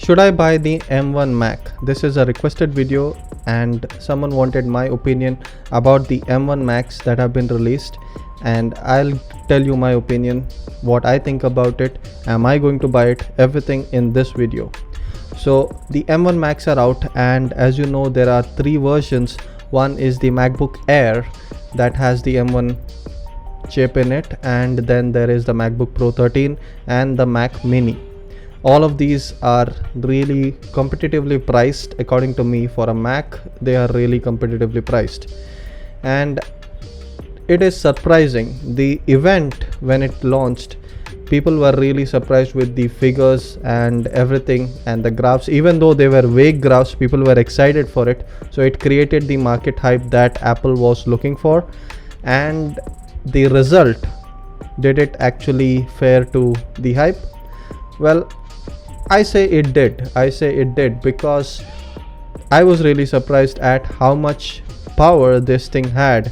Should I buy the M1 Mac? This is a requested video and someone wanted my opinion about the M1 Macs that have been released, and I'll tell you my opinion, what I think about it, am I going to buy it, everything in this video. So the M1 Macs are out, and as you know, there are three versions. One is the MacBook Air that has the M1 chip in it, and then there is the MacBook Pro 13 and the Mac Mini. All of these are really competitively priced. According to me, for a Mac, they are really competitively priced, and it is surprising. The event when it launched, people were really surprised with the figures and everything and the graphs. Even though they were vague graphs, people were excited for it, so it created the market hype that Apple was looking for. And the result, did it actually fare to the hype? Well, I say it did, because I was really surprised at how much power this thing had,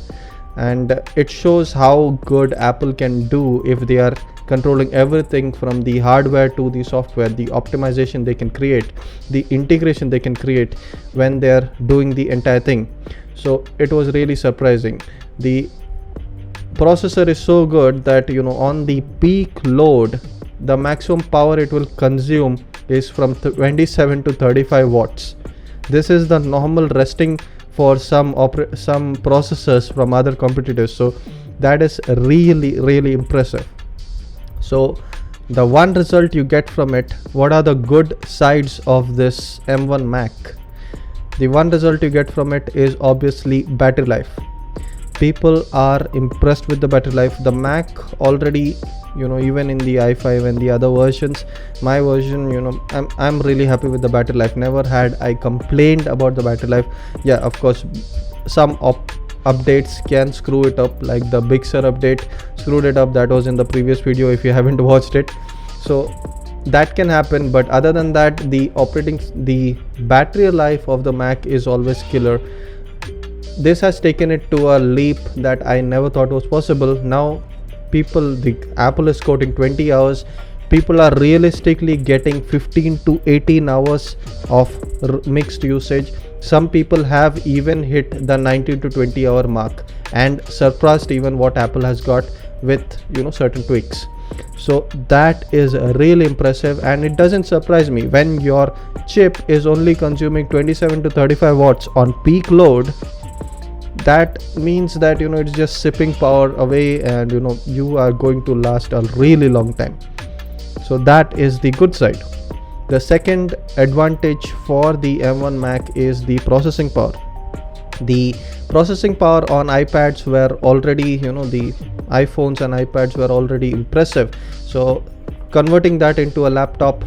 and it shows how good Apple can do if they are controlling everything from the hardware to the software, the optimization they can create, the integration they can create when they are doing the entire thing. So it was really surprising. The processor is so good that, on the peak load, the maximum power it will consume is from 27 to 35 watts. This is the normal resting for some processors from other competitors, so that is really impressive. So the one result you get from it, what are the good sides of this M1 Mac? The one result you get from it is obviously battery life. People are impressed with the battery life. The Mac already, even in the i5 and the other versions, my version, I'm really happy with the battery life. Never had I complained about the battery life. Yeah, of course, some updates can screw it up, like the BigSur update screwed it up. That was in the previous video if you haven't watched it. So that can happen, but other than that, the battery life of the Mac is always killer. This has taken it to a leap that I never thought was possible. Now Apple is quoting 20 hours. People are realistically getting 15 to 18 hours of mixed usage. Some people have even hit the 19 to 20 hour mark and surpassed even what Apple has got with certain tweaks. So that is really impressive, and it doesn't surprise me when your chip is only consuming 27 to 35 watts on peak load. That means that it's just sipping power away, and you are going to last a really long time. So that is the good side. The second advantage for the M1 Mac is the processing power. The processing power on iPads were already, the iPhones and iPads were already impressive. So converting that into a laptop,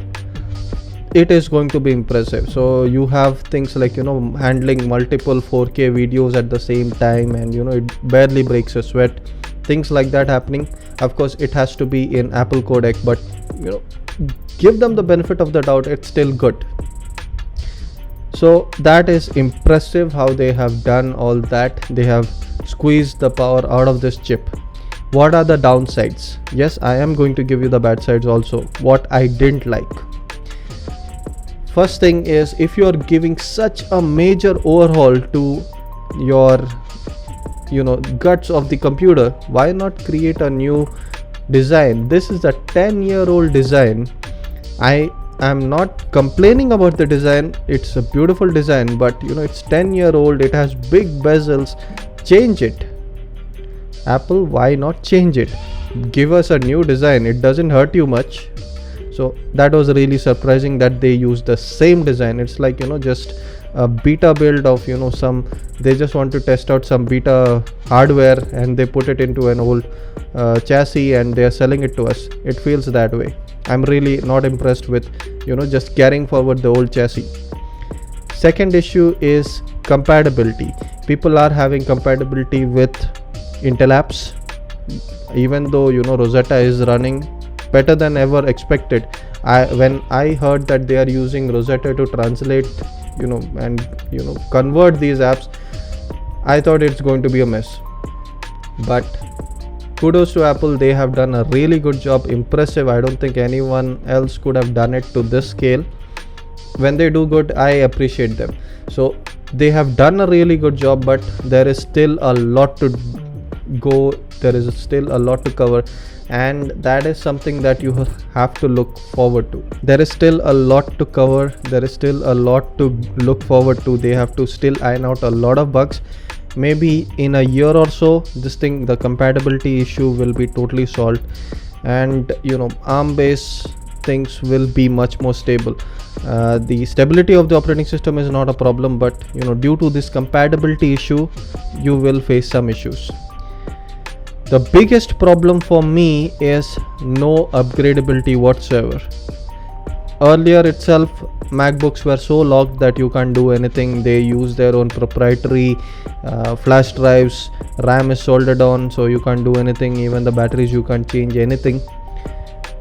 it is going to be impressive. So you have things like handling multiple 4K videos at the same time, and it barely breaks a sweat, things like that happening. Of course, it has to be in Apple codec, but give them the benefit of the doubt, it's still good. So that is impressive how they have done all that. They have squeezed the power out of this chip. What are the downsides? Yes, I am going to give you the bad sides also, what I didn't like. First thing is, if you are giving such a major overhaul to your guts of the computer, why not create a new design? This is a 10-year-old design. I am not complaining about the design, it's a beautiful design, but it's 10-year-old, it has big bezels. Change it. Apple, why not change it? Give us a new design, it doesn't hurt you much. So that was really surprising that they used the same design. It's like just a beta build of they just want to test out some beta hardware, and they put it into an old chassis and they are selling it to us. It feels that way. I'm really not impressed with just carrying forward the old chassis. Second issue is compatibility. People are having compatibility with Intel apps, even though Rosetta is running better than ever expected. When I heard that they are using Rosetta to translate and convert these apps, I thought it's going to be a mess. But kudos to Apple, they have done a really good job. Impressive. I don't think anyone else could have done it to this scale. when they do good, I appreciate them. So they have done a really good job, but there is still a lot to go, there is still a lot to cover, and that is something that you have to look forward to. There is still a lot to cover, there is still a lot to look forward to. They have to still iron out a lot of bugs. Maybe in a year or so, the compatibility issue will be totally solved, and ARM based things will be much more stable. The stability of the operating system is not a problem, but due to this compatibility issue, you will face some issues. The biggest problem for me is no upgradability whatsoever. Earlier itself, MacBooks were so locked that you can't do anything. They use their own proprietary flash drives, RAM is soldered on, so you can't do anything. Even the batteries, you can't change anything.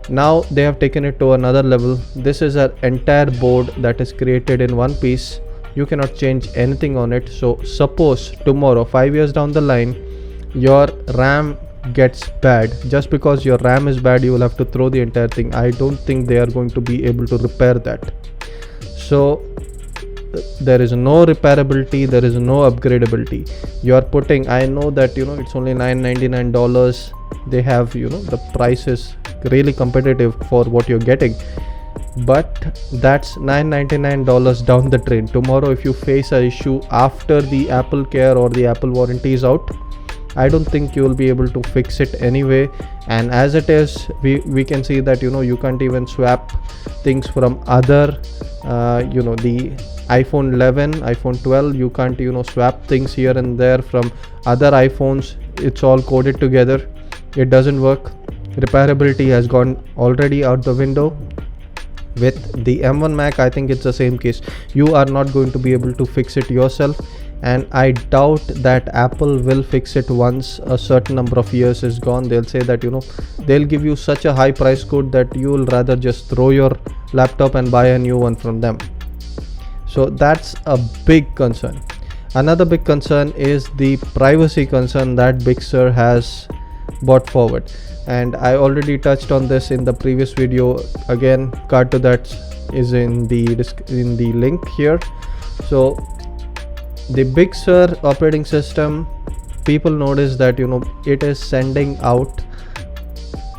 Now they have taken it to another level. This is an entire board that is created in one piece. You cannot change anything on it. So suppose tomorrow, 5 years down the line, your RAM gets bad. Just because your RAM is bad, you will have to throw the entire thing. I don't think they are going to be able to repair that. So there is no repairability, there is no upgradability. You are putting, I know that it's only $999. They have the price is really competitive for what you're getting, but that's $999 down the drain. Tomorrow if you face an issue after the Apple Care or the Apple warranty is out, I don't think you will be able to fix it anyway. And as it is, we can see that you can't even swap things from other the iPhone 11, iPhone 12, you can't swap things here and there from other iPhones. It's all coded together. It doesn't work. Repairability has gone already out the window. With the M1 Mac, I think it's the same case. You are not going to be able to fix it yourself, and I doubt that Apple will fix it once a certain number of years is gone. They'll say that they'll give you such a high price code that you will rather just throw your laptop and buy a new one from them. So that's a big concern. Another big concern is the privacy concern that BigSur has brought forward, and I already touched on this in the previous video. Again, card to that is in the link here. So the BigSur operating system, people notice that it is sending out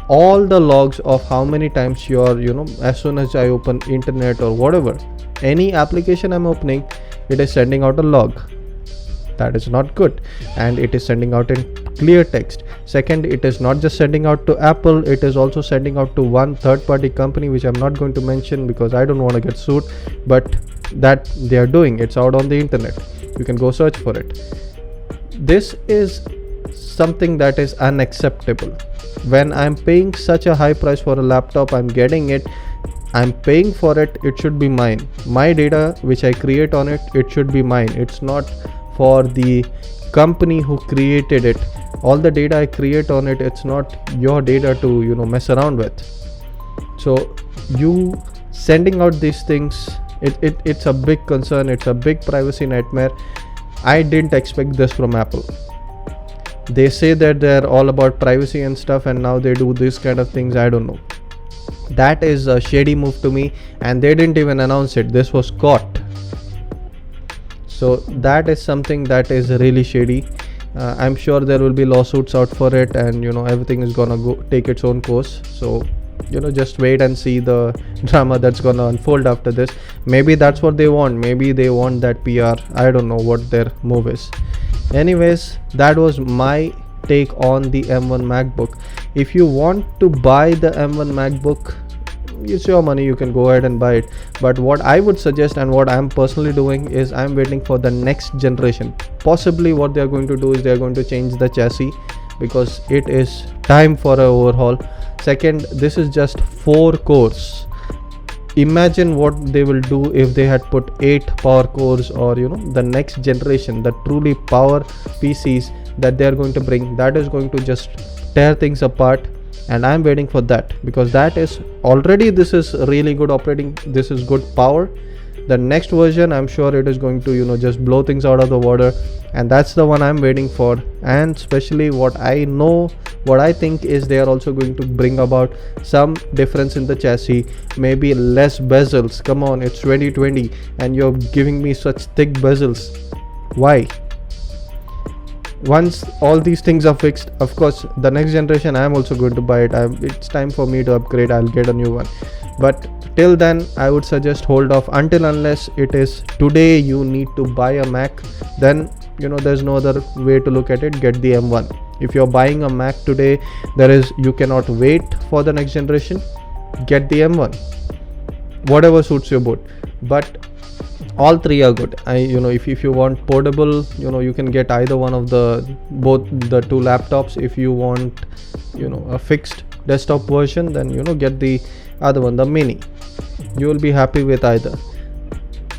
all the logs of how many times you're as soon as I open internet or whatever, any application I'm opening, it is sending out a log. That is not good, and it is sending out in clear text. Second, it is not just sending out to Apple, it is also sending out to one third-party company which I'm not going to mention because I don't want to get sued, but that they are doing. It's out on the internet, you can go search for it. This is something that is unacceptable. When I'm paying such a high price for a laptop, I'm getting it, I'm paying for it, it should be mine. My data which I create on it, it should be mine. It's not for the company who created it. All the data I create on it, it's not your data to mess around with. So you sending out these things, it's a big concern. It's a big privacy nightmare. I didn't expect this from Apple. They say that they're all about privacy and stuff, and now they do this kind of things. I don't know. That is a shady move to me, and they didn't even announce it. This was caught. So that is something that is really shady. I'm sure there will be lawsuits out for it, and everything is gonna go take its own course. So just wait and see the drama that's gonna unfold after this. Maybe that's what they want. Maybe they want that PR. I don't know what their move is. Anyways, that was my take on the M1 MacBook. If you want to buy the M1 MacBook, it's your money, you can go ahead and buy it. But what I would suggest, and what I'm personally doing, is I'm waiting for the next generation. Possibly what they're going to do is they're going to change the chassis, because it is time for an overhaul. Second, this is just 4 cores. Imagine what they will do if they had put 8 power cores, or the next generation, the truly power PCs that they are going to bring. That is going to just tear things apart, and I'm waiting for that, because that is already, this is really good operating, this is good power. The next version, I'm sure it is going to just blow things out of the water, and that's the one I'm waiting for. And especially what I know What I think is they are also going to bring about some difference in the chassis, maybe less bezels. Come on, it's 2020 and you're giving me such thick bezels. Why? Once all these things are fixed, of course the next generation I am also going to buy it. It's time for me to upgrade. I'll get a new one, but till then I would suggest hold off unless it is today you need to buy a Mac. Then there's no other way to look at it. Get the M1. If you're buying a Mac today, you cannot wait for the next generation, get the M1, whatever suits your boat. But all three are good. If you want portable, you can get either one of both the two laptops. If you want a fixed desktop version, then get the other one, the mini. You will be happy with either.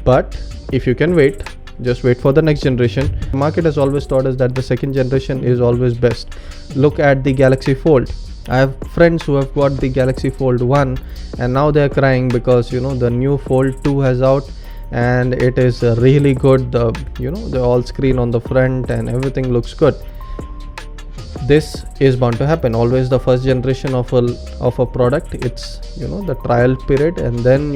But if you can wait, just wait for the next generation. The market has always taught us that the second generation is always best. Look at the Galaxy Fold. I have friends who have got the Galaxy Fold 1 and now they're crying because the new Fold 2 has out and it is really good. The all screen on the front and everything looks good. This is bound to happen. Always the first generation of a product, it's the trial period, and then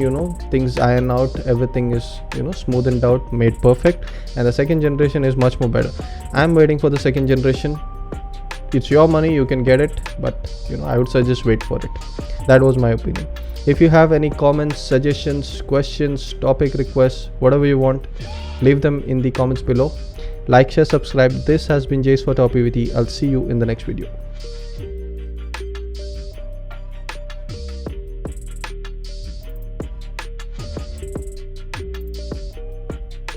things iron out, everything is smoothened out, made perfect, and the second generation is much more better. I'm waiting for the second generation. It's your money, you can get it, but I would suggest wait for it. That was my opinion. If you have any comments, suggestions, questions, topic requests, whatever you want, leave them in the comments below. Like, share, subscribe. This has been Jace for TopEvt. I'll see you in the next video.